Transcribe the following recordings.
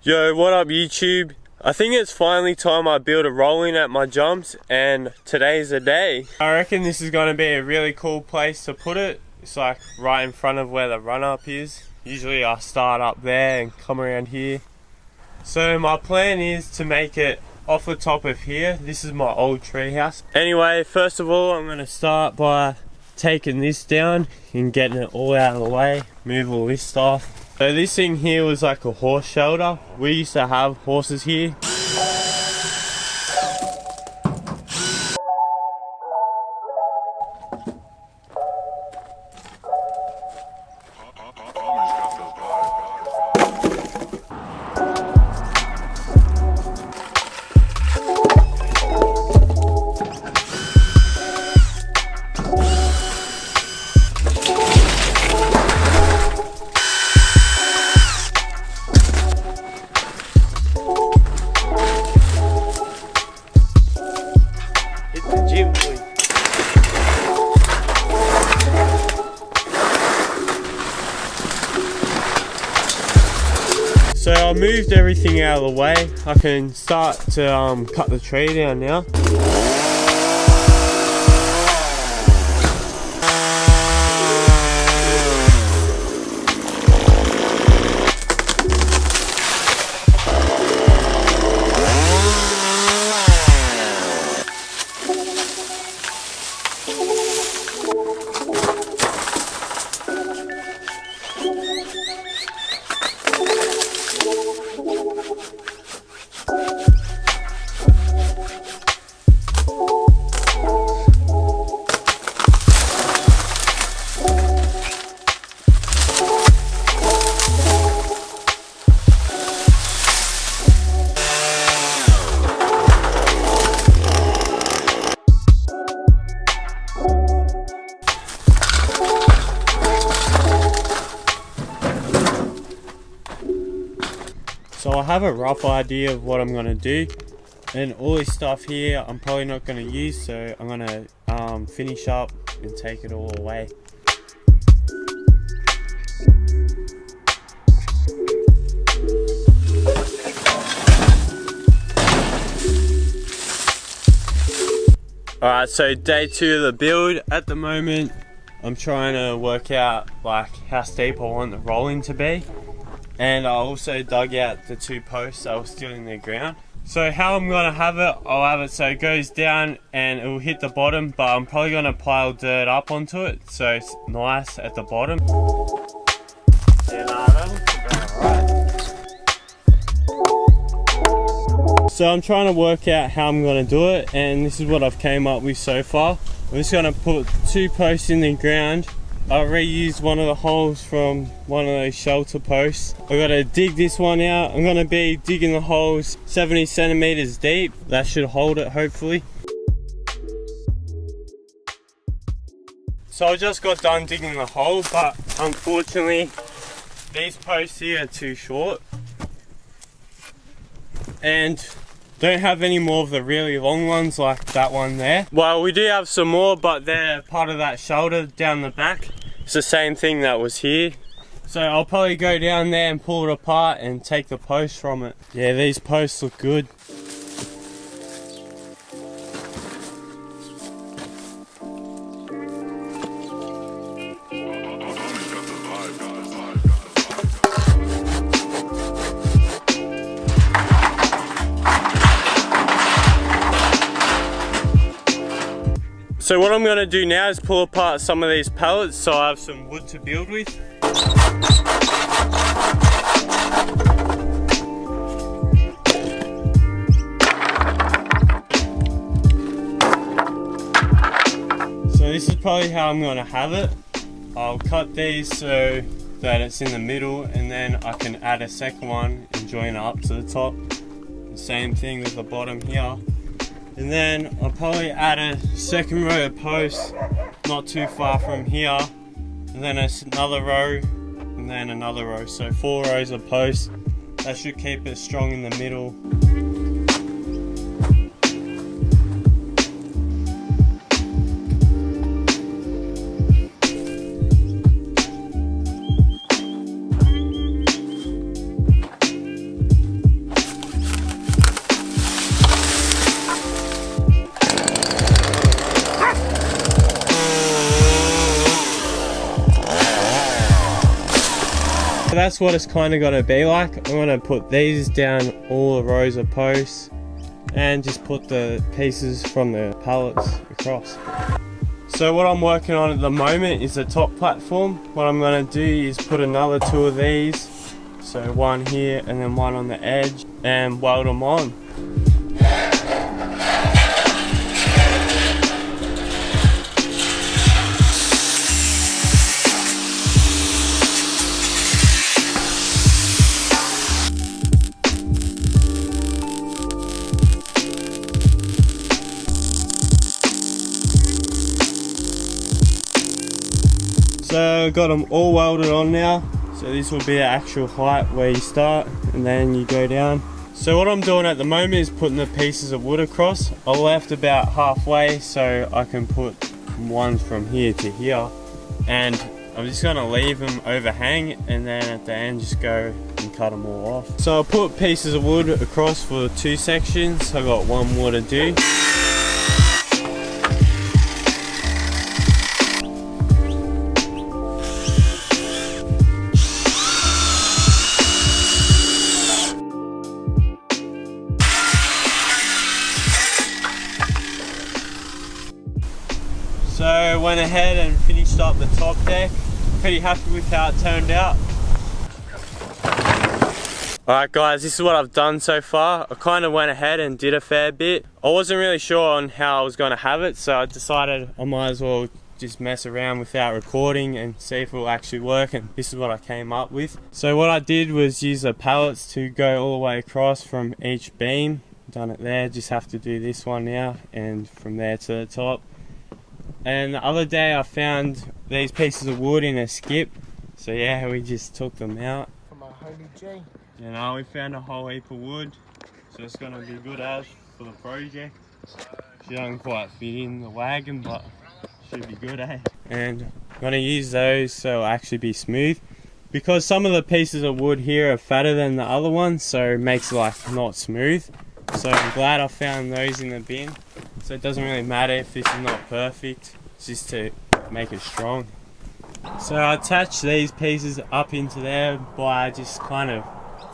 Yo, what up YouTube? I think it's finally time I build a rolling at my jumps, and today's the day. I reckon this is going to be a really cool place to put it. It's like right in front of where the run up is. Usually I start up there and come around here. So my plan is to make it off the top of here. This is my old tree house. Anyway, first of all I'm going to start by taking this down and getting it all out of the way. Move all this stuff. So this thing here was like a horse shelter. We used to have horses here. So I moved everything out of the way. I can start to cut the tree down now. So I have a rough idea of what I'm going to do, and all this stuff here I'm probably not going to use, so I'm going to finish up and take it all away. Alright, so day 2 of the build. At the moment I'm trying to work out like how steep I want the rolling to be. And I also dug out the 2 posts that were still in the ground. So how I'm going to have it, I'll have it so it goes down and it will hit the bottom, but I'm probably going to pile dirt up onto it so it's nice at the bottom. Yeah, nah, that looks about alright. So I'm trying to work out how I'm going to do it, and this is what I've came up with so far. I'm just going to put 2 posts in the ground. I reused one of the holes from one of those shelter posts. I've got to dig this one out. I'm going to be digging the holes 70 centimeters deep. That should hold it hopefully. So I just got done digging the hole, but unfortunately these posts here are too short and don't have any more of the really long ones like that one there. Well, we do have some more, but they're part of that shelter down the back. It's the same thing that was here. So I'll probably go down there and pull it apart and take the posts from it. Yeah, these posts look good. So what I'm going to do now is pull apart some of these pallets so I have some wood to build with. So this is probably how I'm going to have it. I'll cut these so that it's in the middle, and then I can add a second one and join it up to the top. The same thing with the bottom here. And then I'll probably add a second row of posts not too far from here, and then another row, and then another row. So 4 rows of posts. That should keep it strong in the middle. that's what it's kind of going to be like. I'm going to put these down all the rows of posts and just put the pieces from the pallets across. So what I'm working on at the moment is the top platform. What I'm going to do is put another 2 of these, so one here and then one on the edge, and weld them on. So got them all welded on now. So this will be the actual height where you start and then you go down. So what I'm doing at the moment is putting the pieces of wood across. I left about halfway so I can put ones from here to here. And I'm just going to leave them overhang and then at the end just go and cut them all off. So I put pieces of wood across for 2 sections. I got 1 more to do. So went ahead and finished up the top deck. Pretty happy with how it turned out. Alright guys, this is what I've done so far. I kind of went ahead and did a fair bit. I wasn't really sure on how I was going to have it, so I decided I might as well just mess around without recording and see if it will actually work, and this is what I came up with. So what I did was use the pallets to go all the way across from each beam. Done it there, just have to do this one now and from there to the top. And the other day I found these pieces of wood in a skip, so yeah, we just took them out. From our Homage. You know, we found a whole heap of wood, so it's going to be good as for the project. She doesn't quite fit in the wagon, but should be good, eh? And I'm going to use those so it'll actually be smooth, because some of the pieces of wood here are fatter than the other ones, so it makes it like not smooth. So I'm glad I found those in the bin. So it doesn't really matter if this is not perfect, it's just to make it strong. So I attach these pieces up into there by just kind of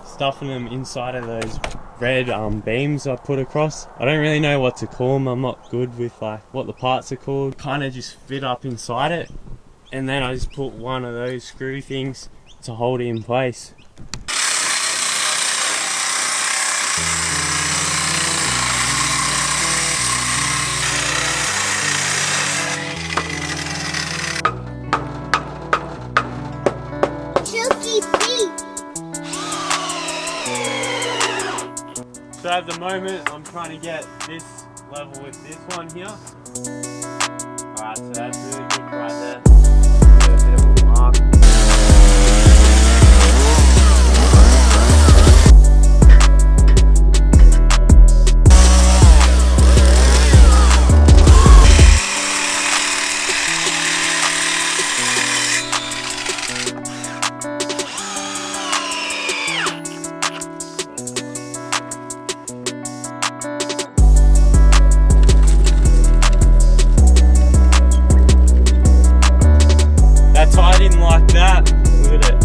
stuffing them inside of those red beams I put across. I don't really know what to call them, I'm not good with like what the parts are called. Kind of just fit up inside it, and then I just put one of those screw things to hold it in place. So at the moment, I'm trying to get this level with this one here. Alright, so that's really good right there. Get a bit of a mark. Like that, look at it.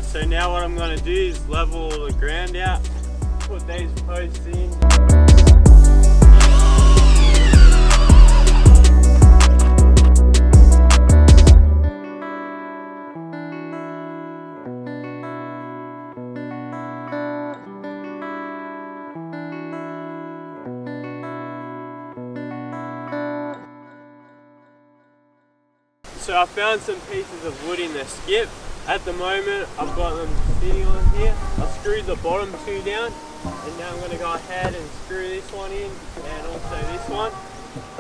So now what I'm going to do is level the ground out, put these posts in. So I found some pieces of wood in the skip. At the moment, I've got them sitting on here. I screwed the bottom 2 down, And now I'm going to go ahead and screw this one in and also this one.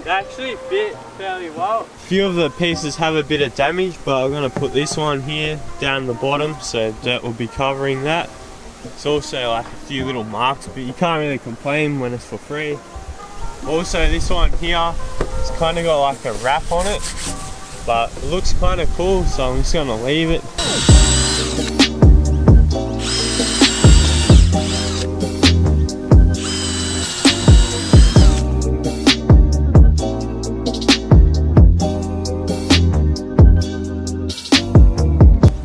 They actually fit fairly well. A few of the pieces have a bit of damage, but I'm going to put this one here down the bottom so dirt will be covering that. It's also like a few little marks, but you can't really complain when it's for free. Also this one here, it's kind of got like a wrap on it, but it looks kind of cool, so I'm just going to leave it.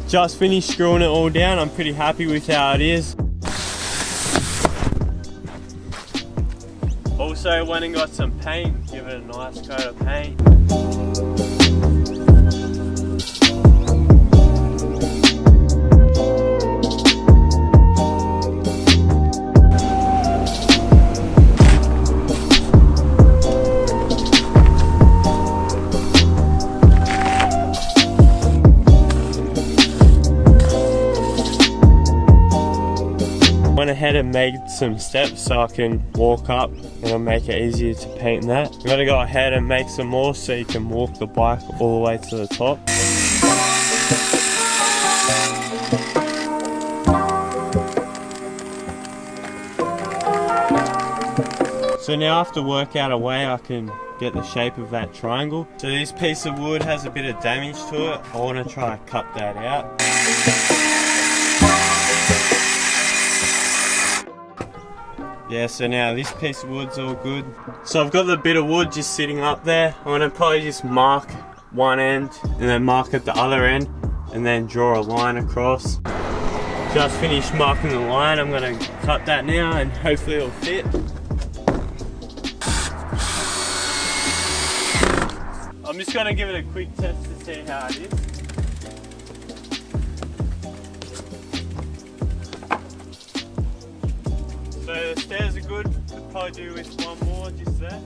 Just finished screwing it all down. I'm pretty happy with how it is. Also went and got some paint, give it a nice coat of paint. Went ahead and made some steps so I can walk up, and it'll make it easier to paint that. I'm gonna go ahead and make some more so you can walk the bike all the way to the top. So now I have to work out a way I can get the shape of that triangle. So this piece of wood has a bit of damage to it. I want to try and cut that out. Yeah, so now this piece of wood's all good. So I've got the bit of wood just sitting up there. I'm gonna probably just mark one end and then mark at the other end and then draw a line across. Just finished marking the line. I'm gonna cut that now and hopefully it'll fit. I'm just gonna give it a quick test to see how it is. So the stairs are good, could probably do with one more just there.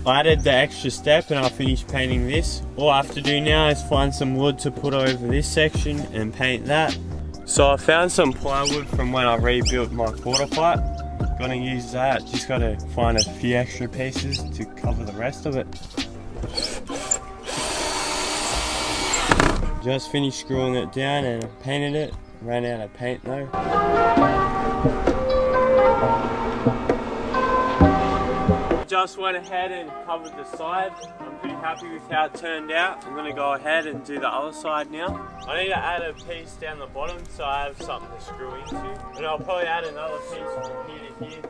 I added the extra step and I'll finish painting this. All I have to do now is find some wood to put over this section and paint that. So I found some plywood from when I rebuilt my quarter pipe. Gonna use that, just gotta find a few extra pieces to cover the rest of it. Just finished screwing it down and painted it. Ran out of paint though. Just went ahead and covered the side. I'm pretty happy with how it turned out. I'm gonna go ahead and do the other side now. I need to add a piece down the bottom so I have something to screw into. And I'll probably add another piece from here to here.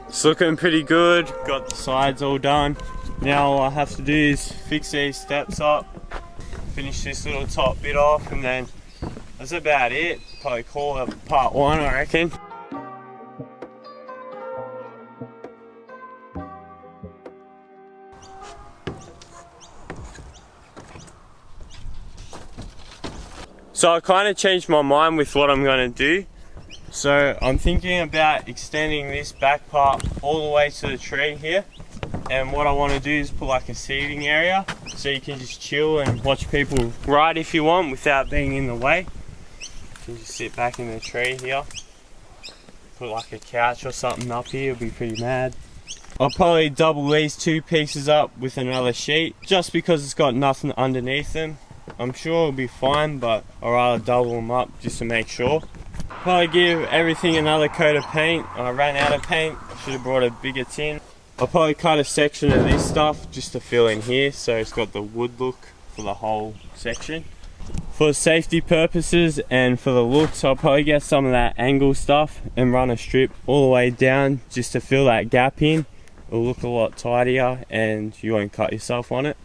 It's looking pretty good, got the sides all done. Now all I have to do is fix these steps up, finish this little top bit off, and then that's about it. Probably call it part one, I reckon. So I kind of changed my mind with what I'm going to do. So I'm thinking about extending this back part all the way to the tree here. And what I want to do is put like a seating area so you can just chill and watch people ride if you want without being in the way. You can just sit back in the tree here. Put like a couch or something up here, it'll be pretty mad. I'll probably double these two pieces up with another sheet just because it's got nothing underneath them. I'm sure it'll be fine, but I'd rather double them up just to make sure. Probably give everything another coat of paint. I ran out of paint, should have brought a bigger tin. I'll probably cut a section of this stuff just to fill in here so it's got the wood look for the whole section. For safety purposes and for the looks, I'll probably get some of that angle stuff and run a strip all the way down just to fill that gap in. it'll look a lot tidier and you won't cut yourself on it.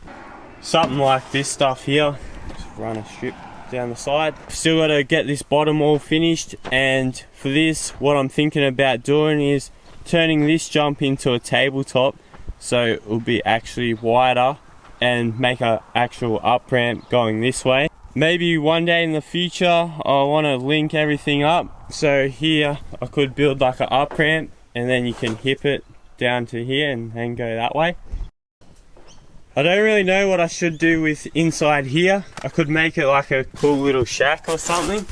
Something like this stuff here, just run a strip down the side. Still got to get this bottom all finished, and for this what I'm thinking about doing is turning this jump into a tabletop so it will be actually wider and make an actual up ramp going this way. Maybe one day in the future I want to link everything up, so here I could build like an up ramp and then you can hip it down to here and then go that way. I don't really know what I should do with inside here. I could make it like a cool little shack or something.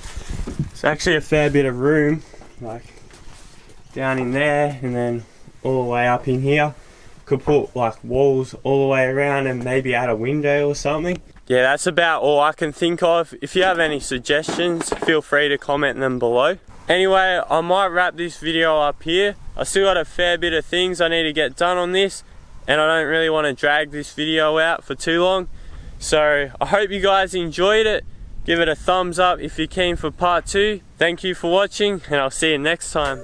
It's actually a fair bit of room, like down in there and then all the way up in here. Could put like walls all the way around and maybe add a window or something. Yeah, that's about all I can think of. If you have any suggestions, feel free to comment them below. Anyway, I might wrap this video up here. I still got a fair bit of things I need to get done on this, and I don't really want to drag this video out for too long. So I hope you guys enjoyed it. Give it a thumbs up if you're keen for part 2. Thank you for watching, and I'll see you next time.